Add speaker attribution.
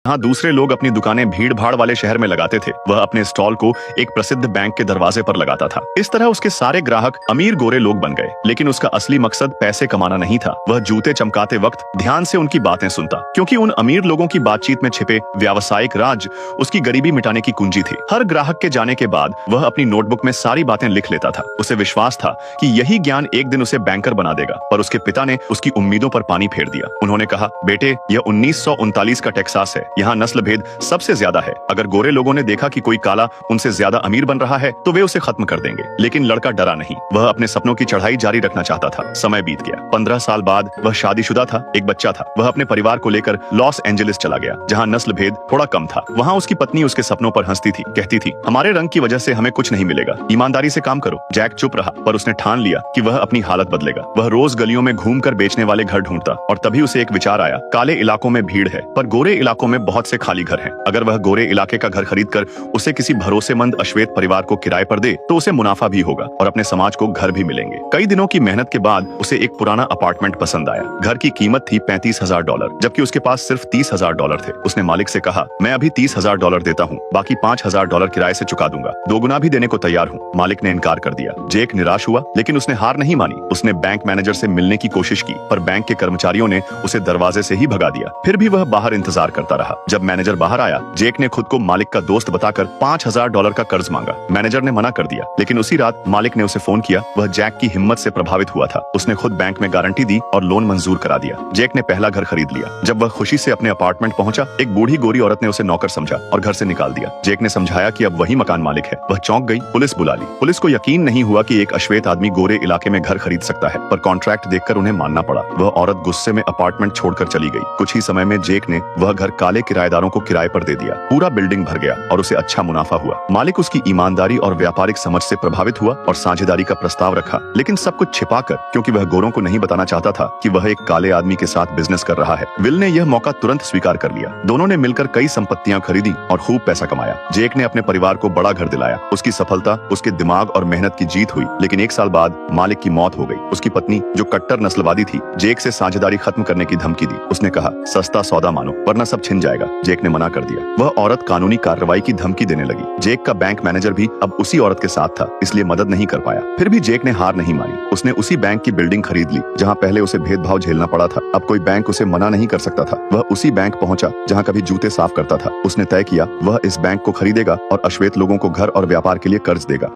Speaker 1: हाँ, दूसरे लोग अपनी दुकानें भीड़ भाड़ वाले शहर में लगाते थे, वह अपने स्टॉल को एक प्रसिद्ध बैंक के दरवाजे पर लगाता था। इस तरह उसके सारे ग्राहक अमीर गोरे लोग बन गए। लेकिन उसका असली मकसद पैसे कमाना नहीं था। वह जूते चमकाते वक्त ध्यान से उनकी बातें सुनता, क्योंकि उन अमीर लोगों की बातचीत में छिपे व्यावसायिक राज उसकी गरीबी मिटाने की कुंजी थी। हर ग्राहक के जाने के बाद वह अपनी नोटबुक में सारी बातें लिख लेता था। उसे विश्वास था कि यही ज्ञान एक दिन उसे बैंकर बना देगा, पर उसके पिता ने उसकी उम्मीदों पर पानी फेर दिया। उन्होंने कहा, बेटे, यह 1939 का टेक्सास है, यहाँ नस्ल भेद सबसे ज्यादा है। अगर गोरे लोगों ने देखा कि कोई काला उनसे ज्यादा अमीर बन रहा है तो वे उसे खत्म कर देंगे। लेकिन लड़का डरा नहीं, वह अपने सपनों की चढ़ाई जारी रखना चाहता था। समय बीत गया। 15 साल बाद वह शादीशुदा था, एक बच्चा था। वह अपने परिवार को लेकर लॉस एंजलिस चला गया, जहाँ नस्ल भेद थोड़ा कम था। वहाँ उसकी पत्नी उसके सपनों पर हंसती थी, कहती थी, हमारे रंग की वजह से हमें कुछ नहीं मिलेगा, ईमानदारी से काम करो। जैक चुप रहा, पर उसने ठान लिया कि वह अपनी हालत बदलेगा। वह रोज गलियों में घूमकर बेचने वाले घर ढूंढता, और तभी उसे एक विचार आया, काले इलाकों में भीड़ है पर गोरे इलाकों में बहुत से खाली घर हैं। अगर वह गोरे इलाके का घर खरीदकर उसे किसी भरोसेमंद अश्वेत परिवार को किराए पर दे तो उसे मुनाफा भी होगा और अपने समाज को घर भी मिलेंगे। कई दिनों की मेहनत के बाद उसे एक पुराना अपार्टमेंट पसंद आया। घर की कीमत थी $35,000, जबकि उसके पास सिर्फ $30,000 थे। उसने मालिक से कहा, मैं अभी $30,000 देता हूँ, बाकी $5,000 किराए से चुका दूंगा, दोगुना भी देने को तैयार हूँ। मालिक ने इनकार कर दिया। जेक निराश हुआ, लेकिन उसने हार नहीं मानी। उसने बैंक मैनेजर से मिलने की कोशिश की, पर बैंक के कर्मचारियों ने उसे दरवाजे से ही भगा दिया। फिर भी वह बाहर इंतजार करता रहा। जब मैनेजर बाहर आया, जेक ने खुद को मालिक का दोस्त बताकर $5,000 का कर्ज मांगा। मैनेजर ने मना कर दिया, लेकिन उसी रात मालिक ने उसे फोन किया। वह जैक की हिम्मत से प्रभावित हुआ था। उसने खुद बैंक में गारंटी दी और लोन मंजूर करा दिया। जेक ने पहला घर खरीद लिया। जब वह खुशी से अपने अपार्टमेंट पहुंचा, एक बूढ़ी गोरी औरत ने उसे नौकर समझा और घर से निकाल दिया। जेक ने समझाया कि अब वही मकान मालिक है। वह चौंक गई, पुलिस बुला ली। पुलिस को यकीन नहीं हुआ कि एक अश्वेत आदमी गोरे इलाके में घर खरीद सकता है, पर कॉन्ट्रैक्ट देखकर उन्हें मानना पड़ा। वह औरत गुस्से में अपार्टमेंट छोड़कर चली गई। कुछ ही समय में जेक ने वह घर काले किराएदारों को किराए पर दे दिया। पूरा बिल्डिंग भर गया और उसे अच्छा मुनाफा हुआ। मालिक उसकी ईमानदारी और व्यापारिक समझ से प्रभावित हुआ और साझेदारी का प्रस्ताव रखा, लेकिन सब कुछ छिपाकर, क्योंकि वह गोरों को नहीं बताना चाहता था कि वह एक काले आदमी के साथ बिजनेस कर रहा है। विल ने यह मौका तुरंत स्वीकार कर लिया। दोनों ने मिलकर कई संपत्तियां खरीदी और खूब पैसा कमाया। जेक ने अपने परिवार को बड़ा घर दिलाया। उसकी सफलता उसके दिमाग और मेहनत की जीत हुई। लेकिन एक साल बाद मालिक की मौत हो गई। उसकी पत्नी, जो कट्टर नस्लवादी थी, जेक से साझेदारी खत्म करने की धमकी दी। उसने कहा, सस्ता सौदा मानो वरना सब छिन जाएगा। जेक ने मना कर दिया। वह औरत कानूनी कार्रवाई की धमकी देने लगी। जेक का बैंक मैनेजर भी अब उसी औरत के साथ था, इसलिए मदद नहीं कर पाया। फिर भी जेक ने हार नहीं मानी। उसने उसी बैंक की बिल्डिंग खरीद ली जहां पहले उसे भेदभाव झेलना पड़ा था। अब कोई बैंक उसे मना नहीं कर सकता था। वह उसी बैंक पहुंचा जहां कभी जूते साफ करता था। उसने तय किया वह इस बैंक को खरीदेगा और अश्वेत लोगों को घर और व्यापार के लिए कर्ज देगा।